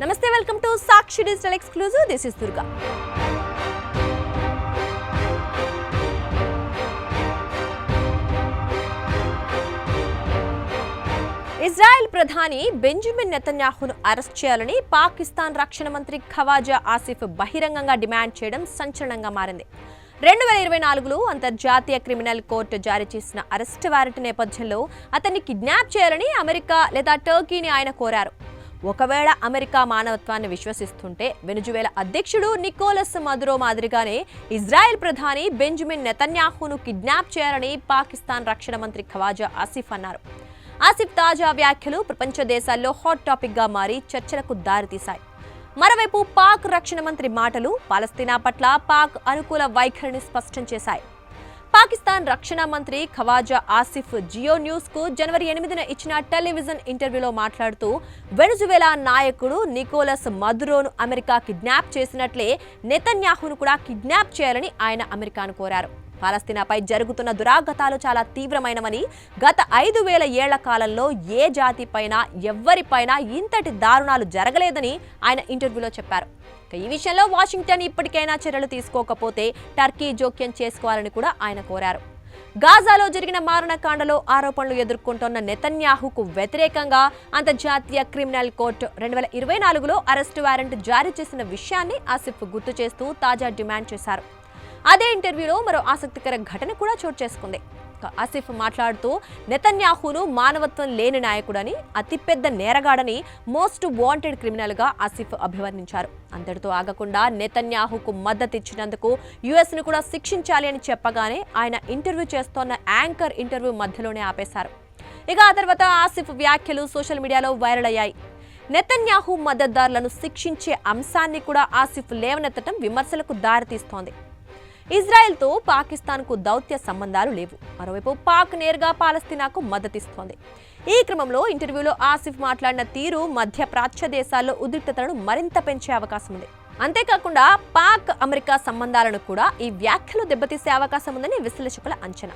నమస్తే, welcome to Sakshi digital exclusive. This is Durga. Israel ప్రధాని Benjamin నెతన్యాహును arrest చేయాలని పాకిస్తాన్ రక్షణ మంత్రి ఖవాజా ఆసిఫ్ బహిరంగంగా డిమాండ్ చేయడం సంచలనంగా మారింది. 2024లో అంతర్జాతీయ క్రిమినల్ కోర్టు జారీ చేసిన అరెస్ట్ వారెంట్ నేపథ్యంలో అతన్ని కిడ్నాప్ చేయాలని అమెరికా లేదా టర్కీని ఆయన కోరారు. ఒకవేళ అమెరికా మానవత్వాన్ని విశ్వసిస్తుంటే వెనుజువేలా అధ్యక్షుడు నికోలస్ మదురో మాదిరిగానే ఇజ్రాయెల్ ప్రధాని బెంజమిన్ నెతన్యాహును కిడ్నాప్ చేయాలని పాకిస్తాన్ రక్షణ మంత్రి ఖవాజా ఆసిఫ్ అన్నారు. ఆసిఫ్ తాజా వ్యాఖ్యలు ప్రపంచ దేశాల్లో హాట్ టాపిక్ గా మారి చర్చలకు దారితీశాయి. మరోవైపు పాక్ రక్షణ మంత్రి మాటలు పాలస్తీనా పట్ల పాక్ అనుకూల వైఖరిని స్పష్టం చేశాయి. పాకిస్తాన్ రక్షణ మంత్రి ఖవాజా ఆసిఫ్ జియో న్యూస్ కు జనవరి 8న ఇచ్చిన టెలివిజన్ ఇంటర్వ్యూలో మాట్లాడుతూ వెనుజువేలా నాయకుడు నికోలస్ మదురోను అమెరికా కిడ్నాప్ చేసినట్లే నెతన్యాహును కూడా కిడ్నాప్ చేయాలని ఆయన అమెరికాను కోరారు. పాలస్తీనాపై జరుగుతున్న దురాఘాతాలు చాలా తీవ్రమైనవని, గత 5000 ఏళ్ల కాలంలో ఏ జాతిపైనా ఎవ్వరిపైనా ఇంతటి దారుణాలు జరగలేదని ఆయన ఇంటర్వ్యూలో చెప్పారు. ఈ విషయంలో వాషింగ్టన్ ఇప్పటికైనా చర్యలు తీసుకోకపోతే టర్కీ జోక్యం చేసుకోవాలని కూడా ఆయన కోరారు. గాజాలో జరిగిన మారణకాండలో ఆరోపణలు ఎదుర్కొంటున్న నెతన్యాహుకు వ్యతిరేకంగా అంతర్జాతీయ క్రిమినల్ కోర్టు 2024లో అరెస్టు వారెంట్ జారీ చేసిన విషయాన్ని ఆసిఫ్ గుర్తు చేస్తూ తాజా డిమాండ్ చేశారు. అదే ఇంటర్వ్యూలో మరో ఆసక్తికర ఘటన కూడా చోటు చేసుకుంది. ఆసిఫ్ మాట్లాడుతూ నెతన్యాహును మానవత్వం లేని నాయకుడని, అతిపెద్ద నేరగాడని, మోస్ట్ వాంటెడ్ క్రిమినల్ గా ఆసిఫ్ అభివర్ణించారు. అంతటితో ఆగకుండా నెతన్యాహుకు మద్దతిచ్చినందుకు యుఎస్ ను కూడా శిక్షించాలి అని చెప్పగానే ఆయన ఇంటర్వ్యూ చేస్తోన్న యాంకర్ ఇంటర్వ్యూ మధ్యలోనే ఆపేశారు. ఇక ఆ తర్వాత ఆసిఫ్ వ్యాఖ్యలు సోషల్ మీడియాలో వైరల్ అయ్యాయి. నెతన్యాహు మద్దతుదారులను శిక్షించే అంశాన్ని కూడా ఆసిఫ్ లేవనెత్తడం విమర్శలకు దారితీస్తోంది. ఇజ్రాయెల్తో పాకిస్తాన్కు దౌత్య సంబంధాలు లేవు. మరోవైపు పాక్ నేరుగా పాలస్తీనాకు మద్దతిస్తోంది. ఈ క్రమంలో ఇంటర్వ్యూలో ఆసిఫ్ మాట్లాడిన తీరు మధ్య ప్రాచ్య దేశాల్లో ఉద్రిక్తతలను మరింత పెంచే అవకాశం ఉంది. అంతేకాకుండా పాక్ అమెరికా సంబంధాలను కూడా ఈ వ్యాఖ్యలు దెబ్బతీసే అవకాశం ఉందని విశ్లేషకుల అంచనా.